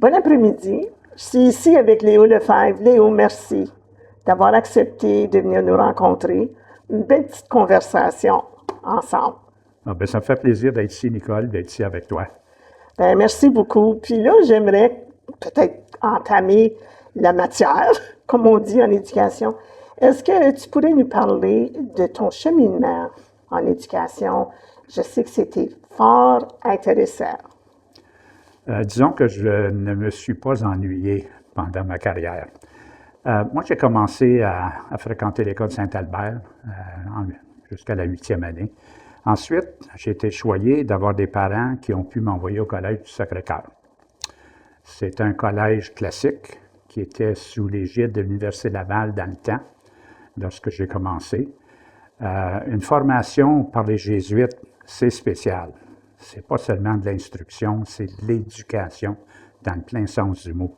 Bon après-midi. Je suis ici avec Léo Lefebvre. Léo, merci d'avoir accepté de venir nous rencontrer. Une belle petite conversation ensemble. Ah ben, ça me fait plaisir d'être ici, Nicole, d'être ici avec toi. Ben, merci beaucoup. Puis là, j'aimerais peut-être entamer la matière, comme on dit en éducation. Est-ce que tu pourrais nous parler de ton cheminement en éducation? Je sais que c'était fort intéressant. Disons que je ne me suis pas ennuyé pendant ma carrière. Moi, j'ai commencé à fréquenter l'école Saint-Albert jusqu'à la 8e année. Ensuite, j'ai été choyé d'avoir des parents qui ont pu m'envoyer au collège du Sacré-Cœur. C'est un collège classique qui était sous l'égide de l'Université Laval dans le temps, lorsque j'ai commencé. Une formation par les Jésuites, c'est spécial. C'est pas seulement de l'instruction, c'est de l'éducation dans le plein sens du mot.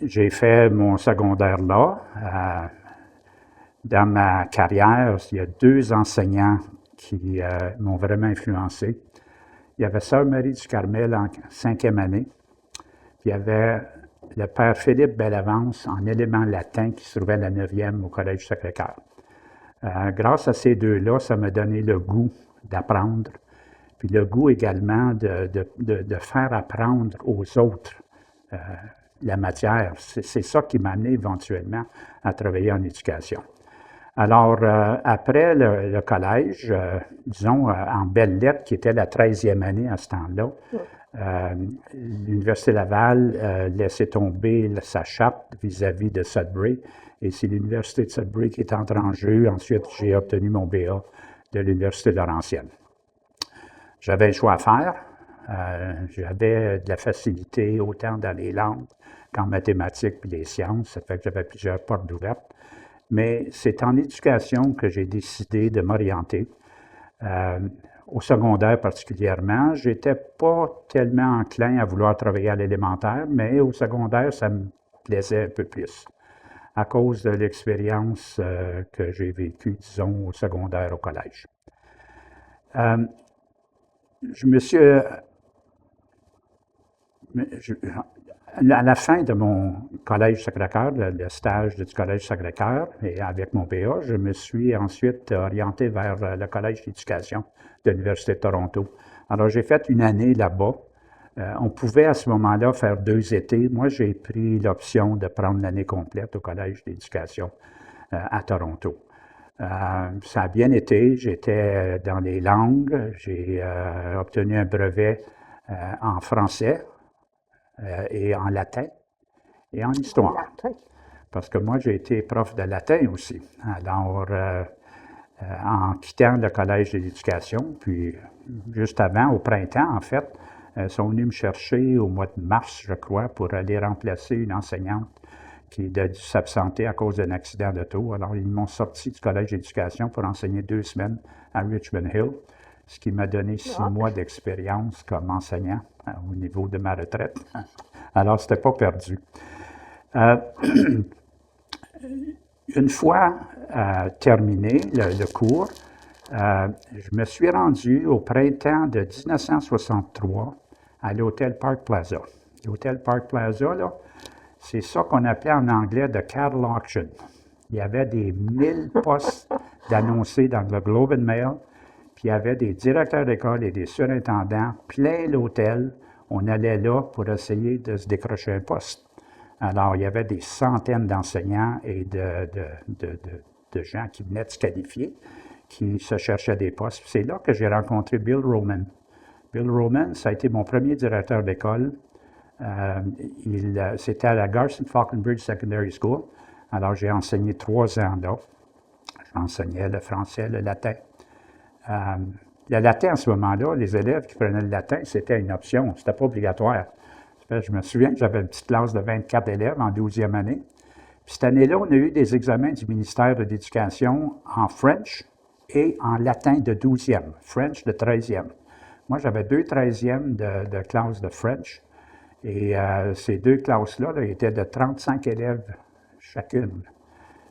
J'ai fait mon secondaire là. Dans ma carrière, il y a 2 enseignants qui m'ont vraiment influencé. Il y avait Sœur Marie du Carmel en 5e année, puis il y avait le Père Philippe Bellavance en éléments latins qui se trouvait à la 9e au Collège Sacré-Cœur. Grâce à ces 2-là, ça m'a donné le goût d'apprendre, puis le goût également de faire apprendre aux autres la matière. C'est ça qui m'a amené éventuellement à travailler en éducation. Alors, après le collège, disons, en belles lettres, qui était la 13e année à ce temps-là, l'Université Laval laissait tomber sa charte vis-à-vis de Sudbury, et c'est l'Université de Sudbury qui est entrée en jeu. Ensuite, j'ai obtenu mon BA de l'Université Laurentienne. J'avais un choix à faire. J'avais de la facilité autant dans les langues qu'en mathématiques puis les sciences. Ça fait que j'avais plusieurs portes ouvertes. Mais c'est en éducation que j'ai décidé de m'orienter. Au secondaire particulièrement, j'étais pas tellement enclin à vouloir travailler à l'élémentaire, mais au secondaire, ça me plaisait un peu plus à cause de l'expérience que j'ai vécue, disons, au secondaire, au collège. Je me suis... à la fin de mon collège Sacré-Cœur, le stage du collège Sacré-Cœur, et avec mon BA, je me suis ensuite orienté vers le collège d'éducation de l'Université de Toronto. Alors, j'ai fait une année là-bas. On pouvait à ce moment-là faire 2 étés. Moi, j'ai pris l'option de prendre l'année complète au collège d'éducation à Toronto. Ça a bien été. J'étais dans les langues. J'ai obtenu un brevet en français et en latin et en histoire. Parce que moi, j'ai été prof de latin aussi. Alors, en quittant le collège d'éducation, puis juste avant, au printemps, en fait, ils sont venus me chercher au mois de mars, je crois, pour aller remplacer une enseignante qui a dû s'absenter à cause d'un accident d'auto. Alors, ils m'ont sorti du collège d'éducation pour enseigner 2 semaines à Richmond Hill, ce qui m'a donné 6 mois d'expérience comme enseignant au niveau de ma retraite. Alors, c'était pas perdu. Une fois terminé le cours, je me suis rendu au printemps de 1963 à l'hôtel Park Plaza. L'hôtel Park Plaza, là, c'est ça qu'on appelait en anglais the cattle auction. Il y avait des 1000 postes d'annoncés dans le Globe and Mail, puis il y avait des directeurs d'école et des surintendants, plein l'hôtel. On allait là pour essayer de se décrocher un poste. Alors, il y avait des centaines d'enseignants et de gens qui venaient de se qualifier, qui se cherchaient des postes. C'est là que j'ai rencontré Bill Roman. Bill Roman, ça a été mon premier directeur d'école. C'était à la Garson Falconbridge Secondary School. Alors, j'ai enseigné 3 ans là. J'enseignais le français, le latin. Le latin, à ce moment-là, les élèves qui prenaient le latin, c'était une option. C'était pas obligatoire. Je me souviens que j'avais une petite classe de 24 élèves en 12e année. Puis cette année-là, on a eu des examens du ministère de l'Éducation en French et en latin de 12e, French de 13e. Moi, j'avais 2 13e de classe de French. Et ces 2 classes-là là, étaient de 35 élèves chacune.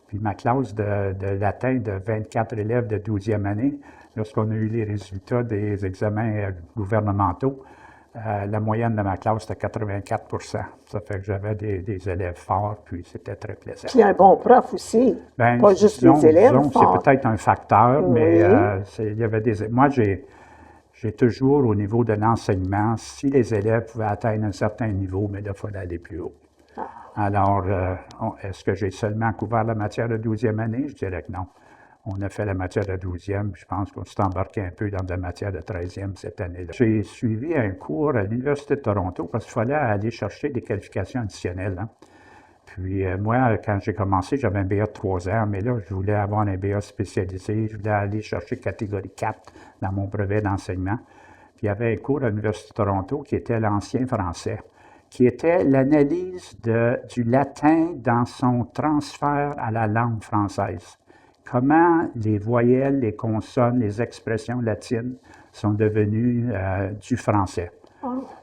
Puis ma classe de latin de 24 élèves de 12e année, lorsqu'on a eu les résultats des examens gouvernementaux, La moyenne de ma classe était 84 Ça fait que j'avais des élèves forts, puis c'était très plaisant. Puis un bon prof aussi, Ben, pas juste disons, les élèves disons, c'est forts. peut-être un facteur, Oui. mais il y avait moi, j'ai toujours, au niveau de l'enseignement, si les élèves pouvaient atteindre un certain niveau, mais là, il fallait aller plus haut. Alors, est-ce que j'ai seulement couvert la matière de 12e année? Je dirais que non. On a fait la matière de 12e, je pense qu'on s'est embarqué un peu dans la matière de 13e cette année-là. J'ai suivi un cours à l'Université de Toronto parce qu'il fallait aller chercher des qualifications additionnelles. Hein. Puis moi, quand j'ai commencé, j'avais un BA de 3 ans, mais là, je voulais avoir un BA spécialisé. Je voulais aller chercher catégorie 4 dans mon brevet d'enseignement. Puis il y avait un cours à l'Université de Toronto qui était l'ancien français, qui était l'analyse du latin dans son transfert à la langue française. Comment les voyelles, les consonnes, les expressions latines sont devenues du français.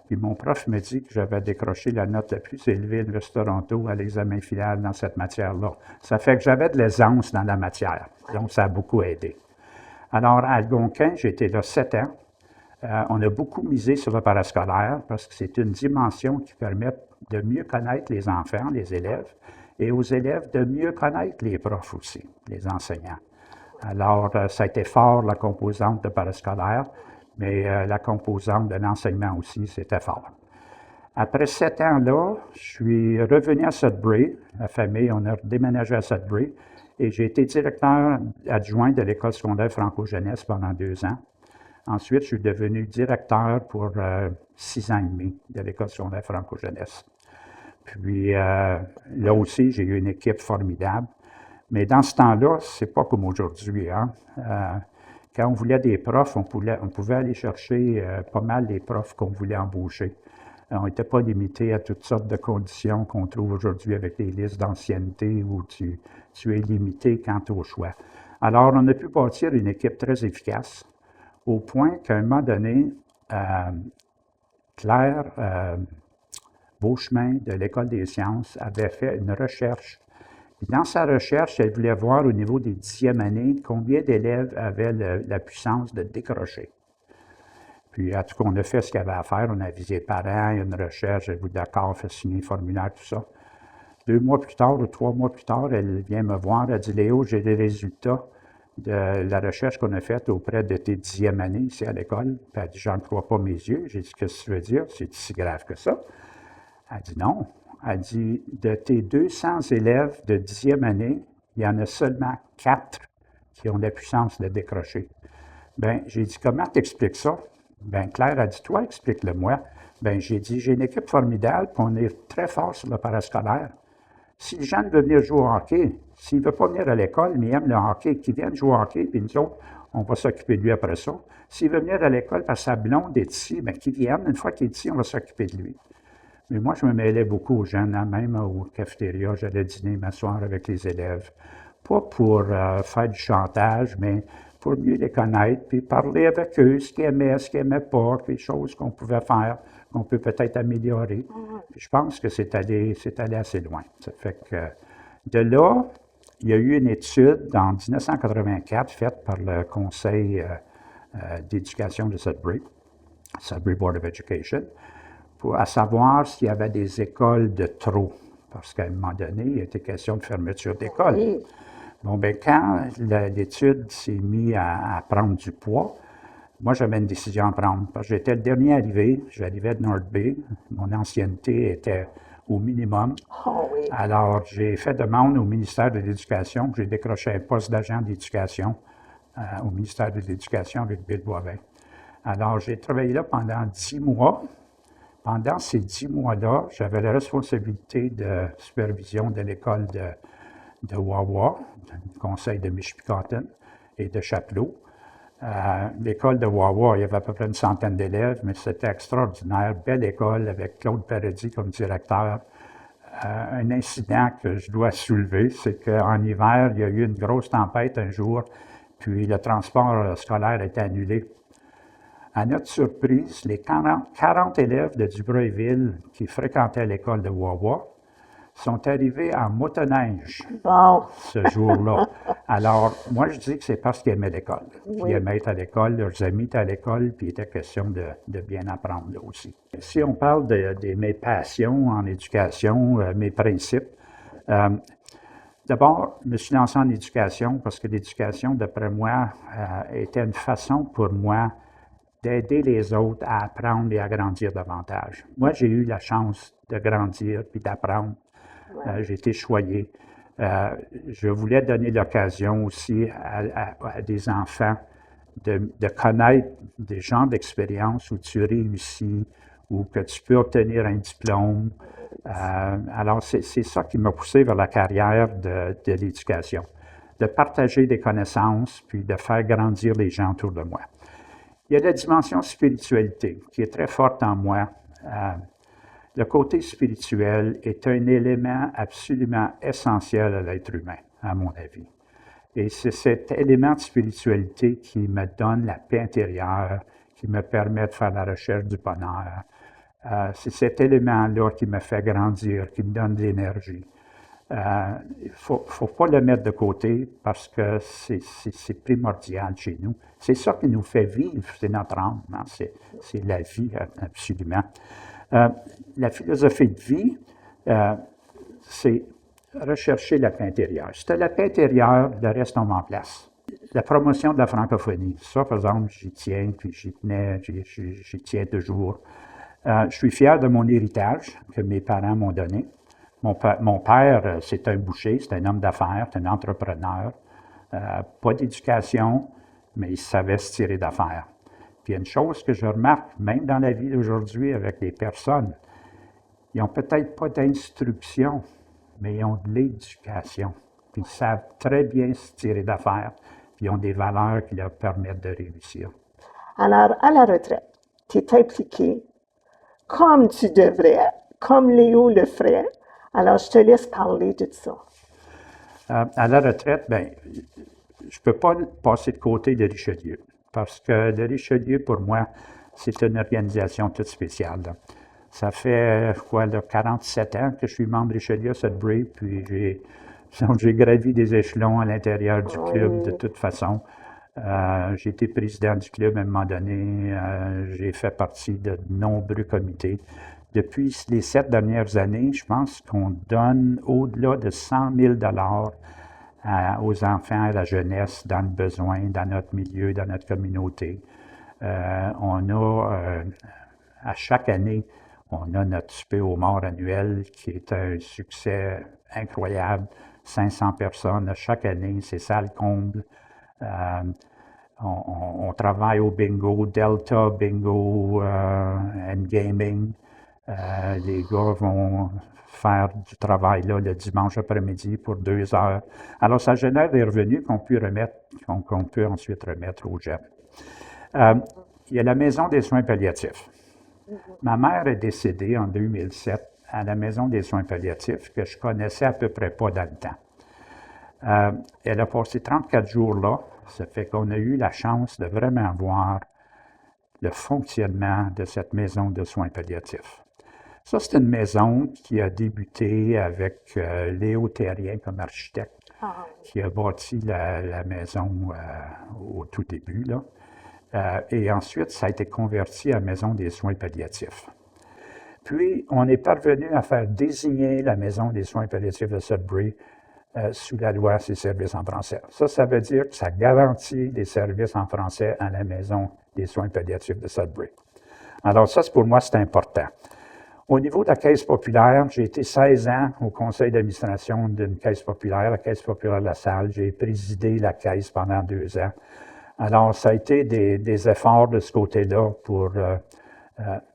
Puis mon prof me dit que j'avais décroché la note la plus élevée à l'Université de Toronto à l'examen final dans cette matière-là. Ça fait que j'avais de l'aisance dans la matière. Donc, ça a beaucoup aidé. Alors, à Algonquin, j'ai été là 7 ans. On a beaucoup misé sur le parascolaire parce que c'est une dimension qui permet de mieux connaître les enfants, les élèves, et aux élèves de mieux connaître les profs aussi, les enseignants. Alors, ça a été fort, la composante de parascolaire, mais la composante de l'enseignement aussi, c'était fort. Après 7 ans-là, je suis revenu à Sudbury. La famille, on a déménagé à Sudbury, et j'ai été directeur adjoint de l'École secondaire Franco-Jeunesse pendant 2 ans. Ensuite, je suis devenu directeur pour 6 ans et demi de l'École secondaire Franco-Jeunesse. Puis là aussi, j'ai eu une équipe formidable. Mais dans ce temps-là, c'est pas comme aujourd'hui. Hein? Quand on voulait des profs, on pouvait aller chercher pas mal les profs qu'on voulait embaucher. On n'était pas limité à toutes sortes de conditions qu'on trouve aujourd'hui avec les listes d'ancienneté où tu es limité quant au choix. Alors, on a pu bâtir une équipe très efficace au point qu'à un moment donné, Claire Beauchemin de l'École des sciences avait fait une recherche. Et dans sa recherche, elle voulait voir au niveau des 10e années combien d'élèves avaient la puissance de décrocher. Puis, en tout cas, on a fait ce qu'il y avait à faire. On a avisé les parents, il y a une recherche, êtes-vous d'accord, fait signer le formulaire, tout ça. 2 mois plus tard ou 3 mois plus tard, elle vient me voir, elle dit « Léo, j'ai les résultats de la recherche qu'on a faite auprès de tes 10e années ici à l'école. » Puis elle dit « J'en crois pas mes yeux. » J'ai dit « Qu'est-ce que tu veux dire? C'est si grave que ça? » Elle dit « Non. » Elle dit « De tes 200 élèves de 10e année, il y en a seulement 4 qui ont la puissance de décrocher. » Bien, j'ai dit « Comment t'expliques ça? » Bien, Claire a dit « Toi, explique-le-moi. » Bien, j'ai dit « J'ai une équipe formidable, puis on est très fort sur le parascolaire. Si le jeune veut venir jouer au hockey, s'il ne veut pas venir à l'école, mais il aime le hockey, qu'il vienne jouer au hockey, puis nous autres, on va s'occuper de lui après ça. S'il veut venir à l'école parce que sa blonde est ici, bien, qu'il vienne. Une fois qu'il est ici, on va s'occuper de lui. » Mais moi, je me mêlais beaucoup aux jeunes, hein, même au cafétéria, j'allais dîner, m'asseoir avec les élèves. Pas pour faire du chantage, mais pour mieux les connaître, puis parler avec eux, ce qu'ils aimaient, ce qu'ils n'aimaient pas, les choses qu'on pouvait faire, qu'on peut peut-être améliorer. Puis je pense que c'est allé assez loin. Ça fait que de là, il y a eu une étude en 1984 faite par le Conseil d'éducation de Sudbury Board of Education, à savoir s'il y avait des écoles de trop. Parce qu'à un moment donné, il était question de fermeture d'école. Oui. Bon, bien, quand l'étude s'est mise à prendre du poids, moi, j'avais une décision à prendre. Parce que j'étais le dernier arrivé. J'arrivais de North Bay. Mon ancienneté était au minimum. Oh, oui. Alors, j'ai fait demande au ministère de l'Éducation. J'ai décroché un poste d'agent d'éducation au ministère de l'Éducation avec Bill Boivin. Alors, j'ai travaillé là pendant 10 mois. Pendant ces 10 mois-là, j'avais la responsabilité de supervision de l'école de Wawa, du conseil de Michipicoten et de Chapelot. L'école de Wawa, il y avait à peu près une centaine d'élèves, mais c'était extraordinaire. Belle école avec Claude Paradis comme directeur. Un incident que je dois soulever, c'est qu'en hiver, il y a eu une grosse tempête un jour, puis le transport scolaire a été annulé. À notre surprise, les 40 élèves de Dubreuilville qui fréquentaient l'école de Wawa sont arrivés en motoneige Bon, ce jour-là. Alors, moi, je dis que c'est parce qu'ils aimaient l'école. Oui. Ils aimaient être à l'école, leurs amis étaient à l'école, puis il était question de bien apprendre là aussi. Si on parle de mes passions en éducation, mes principes, d'abord, je me suis lancé en éducation parce que l'éducation, d'après moi, était une façon pour moi d'aider les autres à apprendre et à grandir davantage. Moi, j'ai eu la chance de grandir puis d'apprendre. J'ai été choyé. Je voulais donner l'occasion aussi à des enfants de connaître des genres d'expériences où tu réussis, ou que tu peux obtenir un diplôme. Alors, c'est ça qui m'a poussé vers la carrière de l'éducation, de partager des connaissances, puis de faire grandir les gens autour de moi. Il y a la dimension spiritualité qui est très forte en moi. Le côté spirituel est un élément absolument essentiel à l'être humain, à mon avis. Et c'est cet élément de spiritualité qui me donne la paix intérieure, qui me permet de faire la recherche du bonheur. C'est cet élément-là qui me fait grandir, qui me donne de l'énergie. Il ne faut pas le mettre de côté parce que c'est primordial chez nous. C'est ça qui nous fait vivre, c'est notre âme, hein? C'est la vie, absolument. La philosophie de vie, c'est rechercher la paix intérieure. Si tu as la paix intérieure, le reste tombe en place. La promotion de la francophonie, ça, par exemple, j'y tiens, puis j'y tenais, j'y tiens toujours. Je suis fier de mon héritage que mes parents m'ont donné. Mon père, c'est un boucher, c'est un homme d'affaires, c'est un entrepreneur. Pas d'éducation, mais il savait se tirer d'affaires. Puis il y a une chose que je remarque, même dans la vie d'aujourd'hui avec les personnes, ils n'ont peut-être pas d'instruction, mais ils ont de l'éducation. Puis ils savent très bien se tirer d'affaires, puis ils ont des valeurs qui leur permettent de réussir. alors, à la retraite, tu es impliqué comme tu devrais, comme Léo le ferait. Alors, je te laisse parler de ça. À la retraite, bien, je ne peux pas passer de côté de Richelieu, parce que le Richelieu, pour moi, c'est une organisation toute spéciale. Là. Ça fait, quoi, là, 47 ans que je suis membre Richelieu à Sudbury, puis j'ai gravi des échelons à l'intérieur du club de toute façon. J'ai été président du club à un moment donné, j'ai fait partie de nombreux comités. Depuis les 7 dernières années, je pense qu'on donne au-delà de 100 000 aux enfants, à la jeunesse, dans le besoin, dans notre milieu, dans notre communauté. On a, à chaque année, on a notre souper aux morts annuel qui est un succès incroyable. 500 personnes à chaque année, c'est salle comble. On travaille au bingo, Delta Bingo and Gaming. Les gars vont faire du travail là le dimanche après-midi pour 2 heures. Alors, ça génère des revenus qu'on peut ensuite remettre aux gens. Il y a la Maison des soins palliatifs. Ma mère est décédée en 2007 à la Maison des soins palliatifs que je connaissais à peu près pas dans le temps. Elle a passé 34 jours là. Ça fait qu'on a eu la chance de vraiment voir le fonctionnement de cette maison de soins palliatifs. Ça, c'est une maison qui a débuté avec Léo Terrien comme architecte, qui a bâti la maison au tout début, là. Et ensuite, ça a été converti à Maison des soins palliatifs. Puis, on est parvenu à faire désigner la Maison des soins palliatifs de Sudbury sous la loi sur les services en français. Ça veut dire que ça garantit des services en français à la Maison des soins palliatifs de Sudbury. Alors ça, pour moi, c'est important. Au niveau de la Caisse populaire, j'ai été 16 ans au conseil d'administration d'une Caisse populaire, la Caisse populaire de la Salle. J'ai présidé la Caisse pendant 2 ans. Alors, ça a été des efforts de ce côté-là pour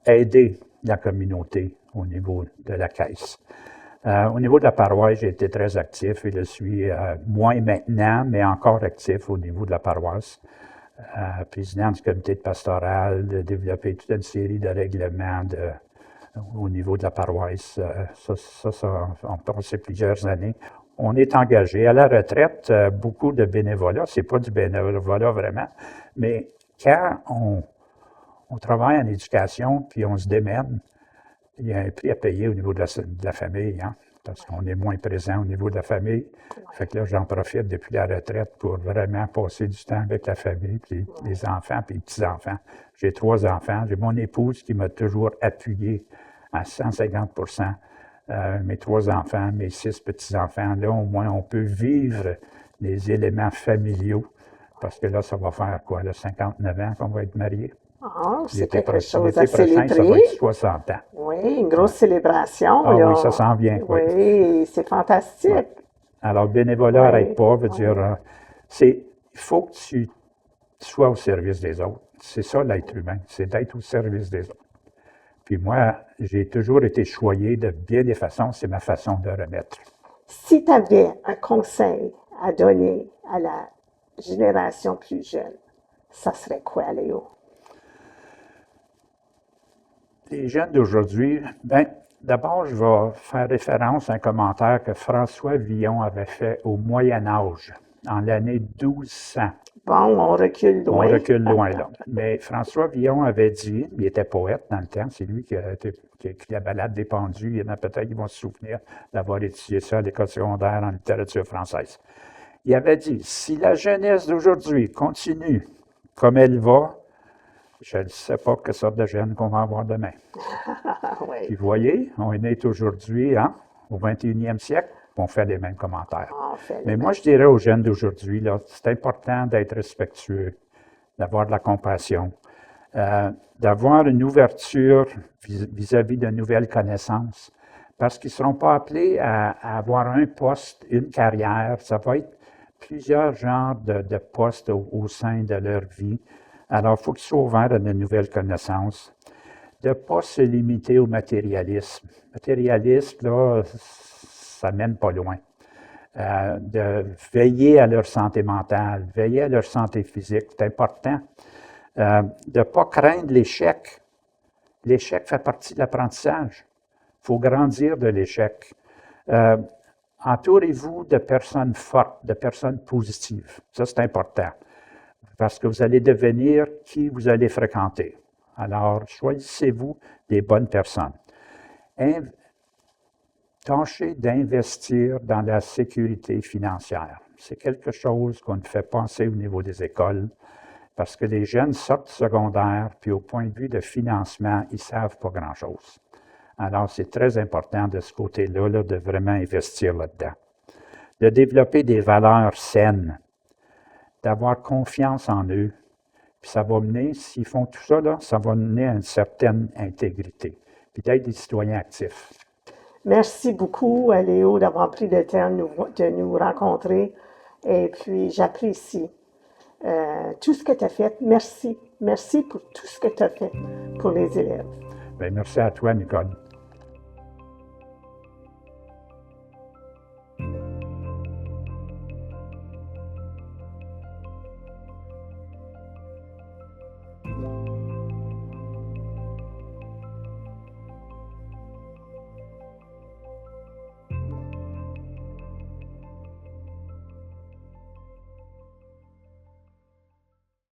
aider la communauté au niveau de la Caisse. Au niveau de la paroisse, j'ai été très actif et je suis moins maintenant, mais encore actif au niveau de la paroisse. Président du comité de pastoral, de développer toute une série de règlements au niveau de la paroisse. Ça, on passé plusieurs années. On est engagé. À la retraite, beaucoup de bénévolat. C'est pas du bénévolat vraiment, mais quand on travaille en éducation puis on se démène, il y a un prix à payer au niveau de la famille. Hein? parce qu'on est moins présent au niveau de la famille. Fait que là, j'en profite depuis la retraite pour vraiment passer du temps avec la famille, puis les enfants, puis les petits-enfants. J'ai 3 enfants. J'ai mon épouse qui m'a toujours appuyé à 150 mes 3 enfants, mes 6 petits-enfants. Là, au moins, on peut vivre les éléments familiaux, parce que là, ça va faire quoi, là, 59 ans qu'on va être mariés. Ah, c'est L'été quelque chose à prochain, ça va célébrer. être 60 ans. Oui, une grosse célébration. Ah là. oui, ça s'en vient. Oui. Oui, c'est fantastique. Ouais. Alors, bénévolat, Oui. arrête pas, veut dire, il faut que tu sois au service des autres. C'est ça l'être humain, c'est d'être au service des autres. Puis moi, j'ai toujours été choyé de bien des façons, c'est ma façon de remettre. Si tu avais un conseil à donner à la génération plus jeune, ça serait quoi, Léo? Les jeunes d'aujourd'hui, bien, d'abord, je vais faire référence à un commentaire que François Villon avait fait au Moyen Âge, en l'année 1200. Bon, on recule loin. On recule loin, là. Mais François Villon avait dit, il était poète dans le temps, c'est lui qui a écrit la Ballade des pendus. Il y en a peut-être qui vont se souvenir d'avoir étudié ça à l'école secondaire en littérature française. Il avait dit, si la jeunesse d'aujourd'hui continue comme elle va, je ne sais pas quelle sorte de jeunes qu'on va avoir demain. Oui. Puis vous voyez, on est aujourd'hui au 21e siècle, on fait les mêmes commentaires. Mais moi, je dirais aux jeunes d'aujourd'hui, là, c'est important d'être respectueux, d'avoir de la compassion, d'avoir une ouverture vis-à-vis de nouvelles connaissances, parce qu'ils ne seront pas appelés à avoir un poste, une carrière. Ça va être plusieurs genres de postes au sein de leur vie. Alors, il faut qu'ils soient ouverts à de nouvelles connaissances, de ne pas se limiter au matérialisme. Le matérialisme, là, ça ne mène pas loin. De veiller à leur santé mentale, veiller à leur santé physique, c'est important. De ne pas craindre l'échec. L'échec fait partie de l'apprentissage. Il faut grandir de l'échec. Entourez-vous de personnes fortes, de personnes positives. Ça, c'est important. Parce que vous allez devenir qui vous allez fréquenter. Alors, choisissez-vous des bonnes personnes. Tâchez d'investir dans la sécurité financière. C'est quelque chose qu'on ne fait penser au niveau des écoles, parce que les jeunes sortent du secondaire, puis au point de vue de financement, ils ne savent pas grand-chose. Alors, c'est très important de ce côté-là, là, de vraiment investir là-dedans. De développer des valeurs saines, d'avoir confiance en eux. Puis ça va mener, s'ils font tout ça, là, ça va mener à une certaine intégrité. Puis d'être des citoyens actifs. Merci beaucoup, Léo, d'avoir pris le temps de nous rencontrer. Et puis, j'apprécie tout ce que tu as fait. Merci. Merci pour tout ce que tu as fait pour les élèves. Bien, merci à toi, Nicole.